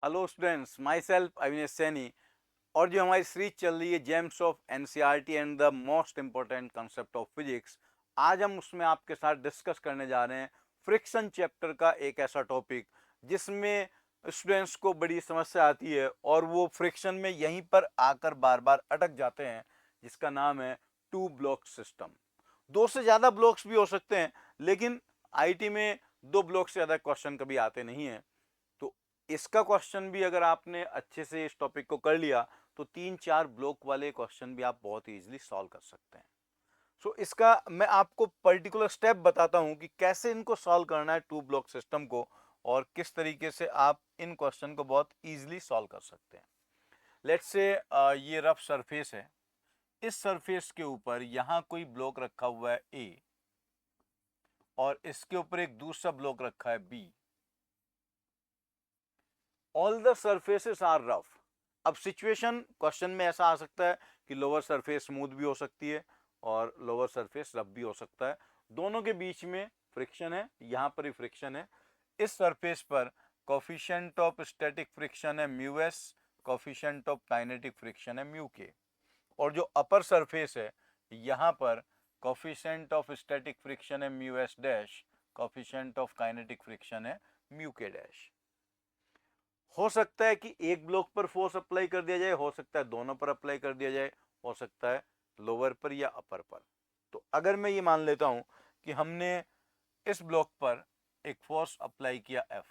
Hello students, my self Avinesh Saini. और जो हमारी सीरीज चल रही है James of NCERT and the most important concept of physics, आज हम उसमें आपके साथ डिस्कस करने जा रहे हैं फ्रिक्शन चैप्टर का एक ऐसा टॉपिक जिसमें स्टूडेंट्स को बड़ी समस्या आती है और वो फ्रिक्शन में यहीं पर आकर बार बार अटक जाते हैं, जिसका नाम है टू ब्लॉक सिस्टम। दो से ज़्यादा ब्लॉक्स भी हो सकते हैं, लेकिन आईटी में दो ब्लॉक से ज़्यादा क्वेश्चन कभी आते नहीं हैं। तो इसका क्वेश्चन भी अगर आपने अच्छे से इस टॉपिक को कर लिया तो 3-4 ब्लॉक वाले क्वेश्चन भी आप बहुत इजीली सॉल्व कर सकते हैं। सो इसका मैं आपको पर्टिकुलर स्टेप बताता हूं कि कैसे इनको सॉल्व करना है टू ब्लॉक सिस्टम को, और किस तरीके से आप इन क्वेश्चन को बहुत इजीली सॉल्व कर सकते हैं। लेट्स से ये रफ सरफेस है। इस सरफेस के ऊपर यहां कोई ब्लॉक रखा हुआ है ए, और इसके ऊपर एक दूसरा ब्लॉक रखा है B. All the surfaces are rough. अब सिचुएशन क्वेश्चन में ऐसा आ सकता है कि लोअर सरफेस स्मूथ भी हो सकती है और लोअर सरफेस रफ भी हो सकता है। दोनों के बीच में फ्रिक्शन है, यहां पर ही फ्रिक्शन है। इस सरफेस पर कोफिशिएंट ऑफ स्टैटिक फ्रिक्शन है mu S, coefficient of kinetic friction है म्यू के। और जो अपर सरफेस है, यहां पर कोफिशिएंट ऑफ स्टैटिक फ्रिक्शन है mu S dash, coefficient of kinetic friction है म्यू के डैश। हो सकता है कि एक ब्लॉक पर फोर्स अप्लाई कर दिया जाए, हो सकता है दोनों पर अप्लाई कर दिया जाए, हो सकता है लोअर पर या अपर पर। तो अगर मैं ये मान लेता हूं कि हमने इस ब्लॉक पर एक फोर्स अप्लाई किया F,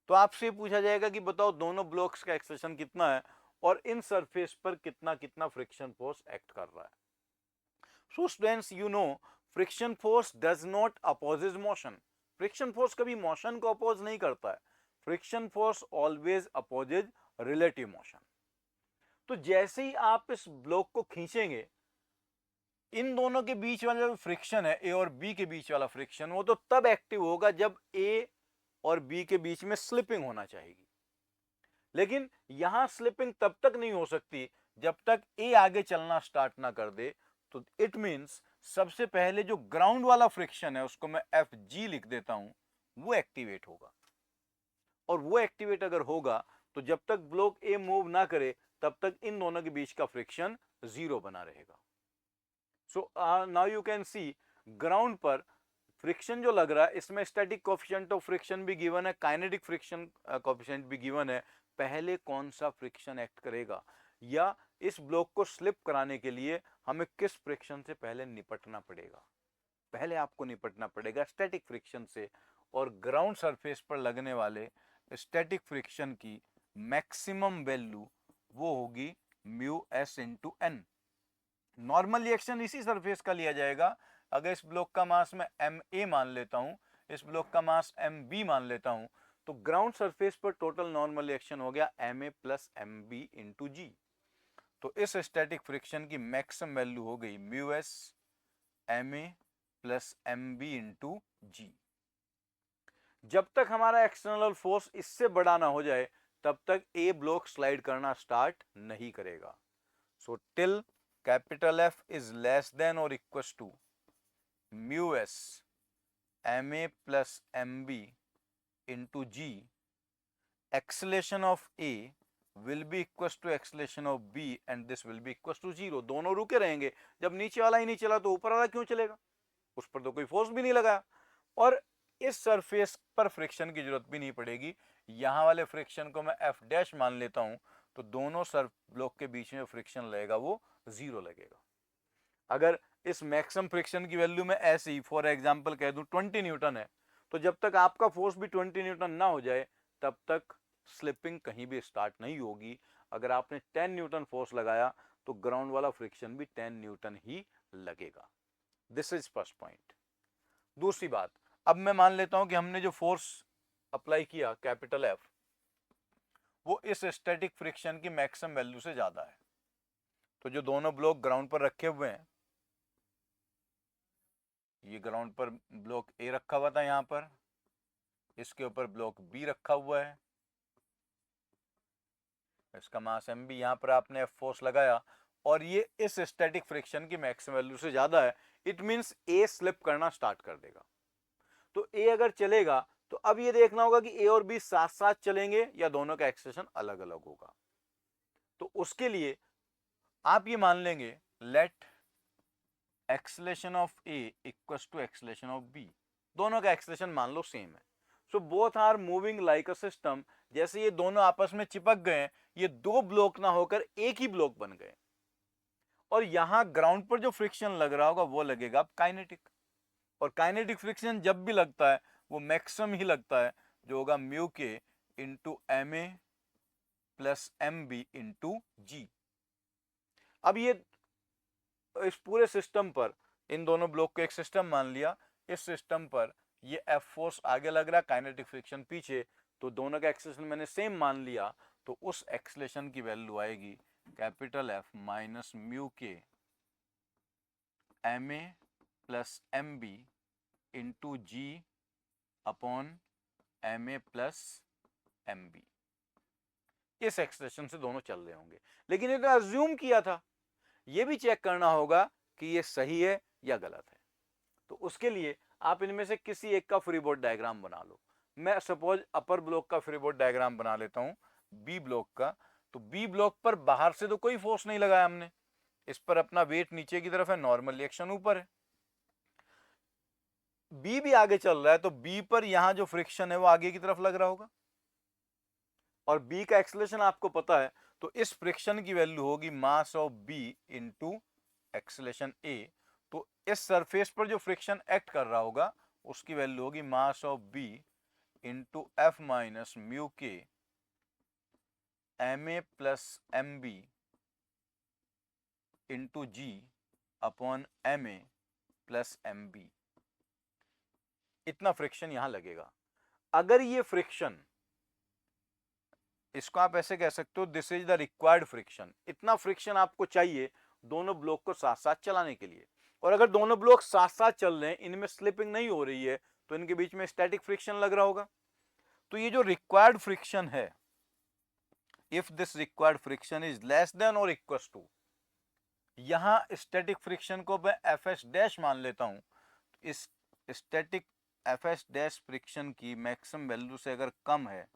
तो आपसे पूछा जाएगा कि बताओ दोनों ब्लॉक्स का एक्सेशन कितना है और इन सरफेस पर कितना कितना फ्रिक्शन फोर्स एक्ट कर रहा है। So students, you know, friction force does not opposes motion. Friction force कभी मोशन को अपोज नहीं करता है। Friction force always opposes relative motion. तो जैसे ही आप इस ब्लॉक को खींचेंगे, इन दोनों के बीच वाला जो फ्रिक्शन है, ए और बी के बीच वाला फ्रिक्शन, वो तो तब एक्टिव होगा जब ए और बी के बीच में स्लिपिंग होना चाहिए। लेकिन यहां स्लिपिंग तब तक नहीं हो सकती जब तक ए आगे चलना स्टार्ट ना कर दे। तो इट मींस सबसे पहले जो ग्राउंड वाला फ्रिक्शन है, उसको मैं एफ जी लिख देता हूं, वो एक्टिवेट होगा। और वो एक्टिवेट अगर होगा तो जब तक ब्लॉक ए मूव ना करे तब तक इन दोनों के बीच का फ्रिक्शन जीरो बना रहेगा। So now you can see, ground पर फ्रिक्शन जो लग रहा है, इसमें स्टैटिक कोफिशिएंट ऑफ फ्रिक्शन भी गिवन है, काइनेटिक फ्रिक्शन कोफिशिएंट भी गिवन है। पहले कौन सा फ्रिक्शन एक्ट करेगा, या इस ब्लॉक को स्लिप कराने के लिए हमें किस फ्रिक्शन से पहले निपटना पड़ेगा? पहले आपको निपटना पड़ेगा स्टैटिक फ्रिक्शन से। और ग्राउंड सरफेस पर लगने वाले स्टैटिक फ्रिक्शन की मैक्सिमम वैल्यू वो होगी mu S into N. Normal reaction इसी सरफेस का लिया जाएगा। अगर इस ब्लॉक का मास मैं एम ए मान लेता हूं, इस ब्लॉक का मास एम बी मान लेता हूं, तो ग्राउंड सरफेस पर टोटल नॉर्मल रिएक्शन हो गया M A plus M B into G. तो इस स्टैटिक फ्रिक्शन की मैक्सिमम वैल्यू हो गई mu S M A plus M B into G. जब तक हमारा एक्सटर्नल फोर्स इससे बड़ा ना हो जाए तब तक ए ब्लॉक स्लाइड करना स्टार्ट नहीं करेगा। So till capital F is less than और equal to mu S M A plus M B into G, acceleration of A will be equal to acceleration of B and this will be equal to zero. दोनों रुके रहेंगे। जब नीचे वाला ही नहीं चला तो ऊपर वाला क्यों चलेगा? उस पर तो कोई फोर्स भी नहीं लगा। और इस सरफेस पर फ्रिक्शन की जरूरत भी नहीं पड़ेगी। यहां वाले फ्रिक्शन को मैं एफ डैश मान लेता हूं, तो दोनों सर ब्लॉक के बीच में फ्रिक्शन लगेगा वो जीरो लगेगा। अगर इस मैक्सिमम फ्रिक्शन की वैल्यू में ऐसे ही फॉर एग्जांपल कह दूं 20 न्यूटन है, तो जब तक आपका फोर्स भी 20 न्यूटन ना हो जाए तब तक स्लिपिंग कहीं भी स्टार्ट नहीं होगी। अगर आपने 10 न्यूटन फोर्स लगाया तो ग्राउंड वाला फ्रिक्शन भी 10 न्यूटन ही लगेगा। This is first point. दूसरी बात, अब मैं मान लेता हूं कि हमने जो फोर्स अप्लाई किया कैपिटल एफ, वो इस स्टैटिक फ्रिक्शन की मैक्सिमम वैल्यू से ज्यादा है। तो जो दोनों ब्लॉक ग्राउंड पर रखे हुए हैं, ये ग्राउंड पर ब्लॉक ए रखा हुआ था, यहां पर इसके ऊपर ब्लॉक बी रखा हुआ है, इसका मास एम बी, यहां पर आपने एफ फोर्स लगाया और ये इस स्टैटिक फ्रिक्शन की मैक्सिमम वैल्यू से ज्यादा है। इट मींस ए स्लिप करना स्टार्ट कर देगा। तो ए अगर चलेगा तो अब ये देखना होगा कि ए और बी साथ साथ चलेंगे या दोनों का एक्सलेशन अलग अलग होगा। तो उसके लिए आप ये मान लेंगे let acceleration of A equals to acceleration of B, दोनों का एक्सलेशन मान लो सेम है। So both are moving like a system, जैसे ये दोनों आपस में चिपक गए, ये दो ब्लॉक ना होकर एक ही ब्लॉक बन गए, और यहां ग्राउंड पर जो फ्रिक्शन लग रहा होगा वो लगेगा काइनेटिक, और काइनेटिक फ्रिक्शन जब भी लगता है वो मैक्सिमम ही लगता है, जो होगा mu K into M A plus M B into G. अब ये इस पूरे सिस्टम पर, इन दोनों ब्लॉक को एक सिस्टम मान लिया, इस सिस्टम पर ये एफ फोर्स आगे लग रहा है, काइनेटिक फ्रिक्शन पीछे, तो दोनों का एक्सेलेरेशन मैंने सेम मान लिया, तो उस एक्सेलेरेशन की वैल्यू आएगी capital F minus mu K M A plus M B into G upon M A plus M B. इस एक्सप्रेशन से दोनों चल रहे होंगे, लेकिन ये तो अज्यूम किया था, ये भी चेक करना होगा कि ये सही है या गलत है। तो उसके लिए आप इनमें से किसी एक का फ्री बॉडी डायग्राम बना लो। मैं सपोज अपर ब्लॉक का फ्री बॉडी डायग्राम बना लेता हूं, बी ब्लॉक का। तो बी ब्लॉक पर बाहर से तो कोई फोर्स नहीं लगाया हमने, इस पर अपना वेट नीचे की तरफ है, नॉर्मल रिएक्शन ऊपर है। बी भी आगे चल रहा है, तो बी पर यहां जो फ्रिक्शन है वो आगे की तरफ लग रहा होगा, और बी का एक्सेलरेशन आपको पता है, तो इस फ्रिक्शन की वैल्यू होगी mass of B into acceleration A. तो इस सरफेस पर जो फ्रिक्शन एक्ट कर रहा होगा उसकी वैल्यू होगी mass of B into F minus mu K M A plus M B into G upon M A plus M B. इतना फ्रिक्शन यहां लगेगा। अगर ये फ्रिक्शन, इसको आप ऐसे कह सकते हो, this is the required friction, इतना फ्रिक्शन आपको चाहिए दोनों ब्लॉक को साथ साथ चलाने के लिए। और अगर दोनों ब्लॉक साथ साथ चल रहे हैं, इनमें स्लिपिंग नहीं हो रही है, तो इनके बीच में स्टैटिक फ्रिक्शन लग रहा होगा। तो ये जो रिक्वायर्ड फ्रिक्शन है, if this required friction is less than और इक्वल टू, यहां स्टैटिक फ्रिक्शन को मैं एफ एस डैश मान लेता हूं, इस static F S dash friction की मैक्सिमम वैल्यू से अगर कम है,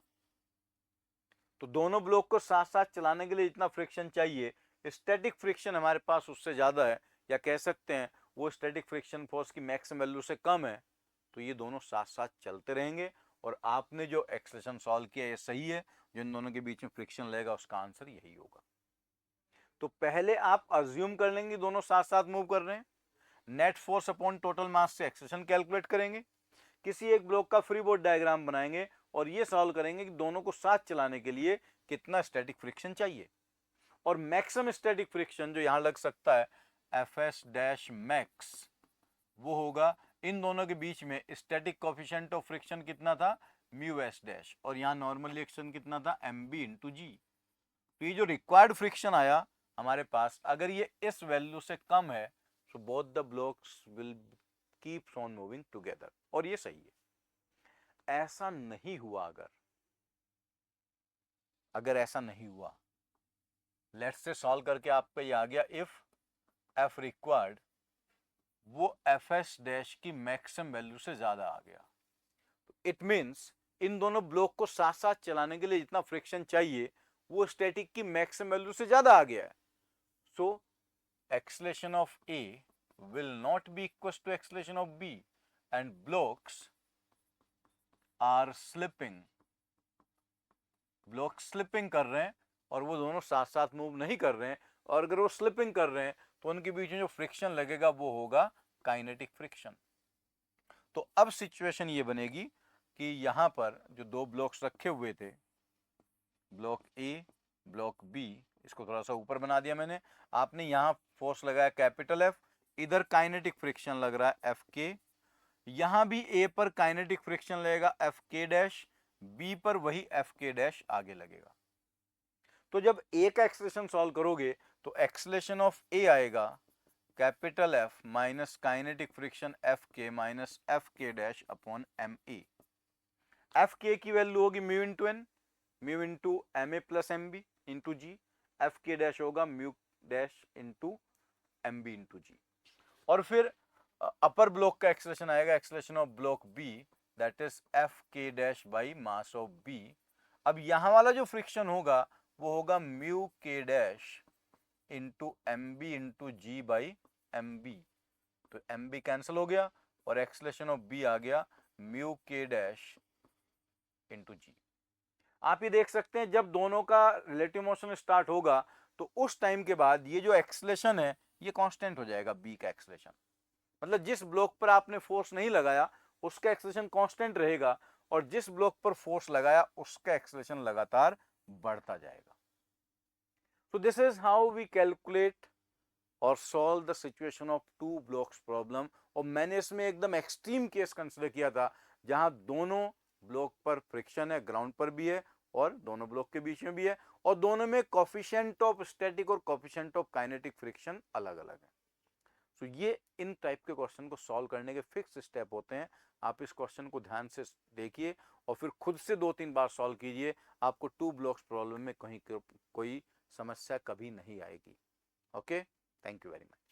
तो दोनों ब्लॉक को साथ साथ चलाने के लिए जितना फ्रिक्शन चाहिए, स्टैटिक फ्रिक्शन हमारे पास उससे ज्यादा है, या कह सकते हैं वो स्टैटिक फ्रिक्शन फोर्स की मैक्सिमम वैल्यू से कम है, तो ये दोनों साथ साथ चलते रहेंगे। और आपने जो एक्सप्रेशन सॉल्व किया ये सही है, जिन दोनों के बीच में फ्रिक्शन लगेगा उसका आंसर यही होगा। तो पहले आप अज्यूम कर लेंगे दोनों साथ साथ मूव कर रहे हैं, net force upon total mass से एक्सेलरेशन कैलकुलेट करेंगे, किसी एक ब्लॉक का फ्री बॉडी डायग्राम बनाएंगे और ये सॉल्व करेंगे कि दोनों को साथ चलाने के लिए कितना स्टैटिक फ्रिक्शन चाहिए, और मैक्सिमम स्टैटिक फ्रिक्शन जो यहां लग सकता है एफ एस डैश मैक्स, वो होगा इन दोनों के बीच में स्टैटिक कोफिशिएंट ऑफ फ्रिक्शन कितना था, म्यू एस डैश, और यहां नॉर्मल रिएक्शन कितना था, एम बी इंटू जी। तो ये जो रिक्वायर्ड फ्रिक्शन आया हमारे पास, अगर ये इस वैल्यू से कम है, so both the blocks will keep on moving together, और ये सही है। ऐसा नहीं हुआ, अगर ऐसा नहीं हुआ, लेट्स से सॉल्व करके आपको ये आ गया, इफ एफ रिक्वायर्ड वो एफ एस डैश की मैक्सिमम वैल्यू से ज्यादा आ गया, तो इट मींस इन दोनों ब्लॉक को साथ साथ चलाने के लिए जितना फ्रिक्शन चाहिए वो स्टैटिक की मैक्सिमम वैल्यू से ज्यादा आ गया है। So acceleration of A will not be equal to acceleration of B, and blocks are slipping, block slipping कर रहे हैं और वो दोनों साथ साथ मूव नहीं कर रहे हैं, और अगर वो स्लिपिंग कर रहे हैं तो उनके बीच में जो फ्रिक्शन लगेगा वो होगा काइनेटिक फ्रिक्शन। तो अब सिचुएशन ये बनेगी कि यहां पर जो दो ब्लॉक्स रखे हुए थे, ब्लॉक ए ब्लॉक बी, इसको थोड़ा सा ऊपर बना दिया मैंने, आपने यहां फोर्स लगाया कैपिटल एफ, इधर काइनेटिक फ्रिक्शन लग रहा है एफ के, यहां भी ए पर काइनेटिक फ्रिक्शन लगेगा एफ के डैश, बी पर वही एफ के डैश आगे लगेगा। तो जब ए का एक्सप्रेशन सॉल्व करोगे तो एक्सलेशन ऑफ ए आएगा capital F minus kinetic friction F K minus F K dash upon M A. F K की वैल्यू होगी mu into N, mu into M A plus M B into G, F K dash होगा mu dash into M B into G. और फिर upper block का expression आएगा, expression of block B that is F K dash by mass of B. अब यहां वाला जो friction होगा वो होगा mu K dash into M B into G by M B. तो एम बी कैंसिल हो गया और एक्सलेशन ऑफ बी आ गया म्यू के डैश इंटू जी। आप ये देख सकते हैं जब दोनों का रिलेटिव मोशन स्टार्ट होगा तो उस टाइम के बाद ये जो एक्सलेशन है ये कांस्टेंट हो जाएगा बी का एक्सलेशन। मतलब जिस ब्लॉक पर आपने फोर्स नहीं लगाया उसका एक्सलेशन कांस्टेंट रहेगा और जिस ब्लॉक पर फोर्स लगाया उसका एक्सलेशन लगातार बढ़ता जाएगा। So this is how we calculate और solve the situation of two blocks problem। और मैंने इसमें एकदम एक्सट्रीम केस कंसिडर किया था जहां दोनों ब्लॉक पर फ्रिक्शन है, ग्राउंड पर भी है और दोनों ब्लॉक के बीच में भी है और दोनों में कोफिशिएंट ऑफ स्टैटिक और कोफिशिएंट ऑफ काइनेटिक फ्रिक्शन अलग अलग है। तो ये इन टाइप के क्वेश्चन को सॉल्व करने के फिक्स स्टेप होते हैं। आप इस क्वेश्चन को ध्यान से देखिए और फिर खुद से 2-3 बार सॉल्व कीजिए, आपको टू ब्लॉक्स प्रॉब्लम में कहीं कोई समस्या कभी नहीं आएगी। Okay, thank you very much.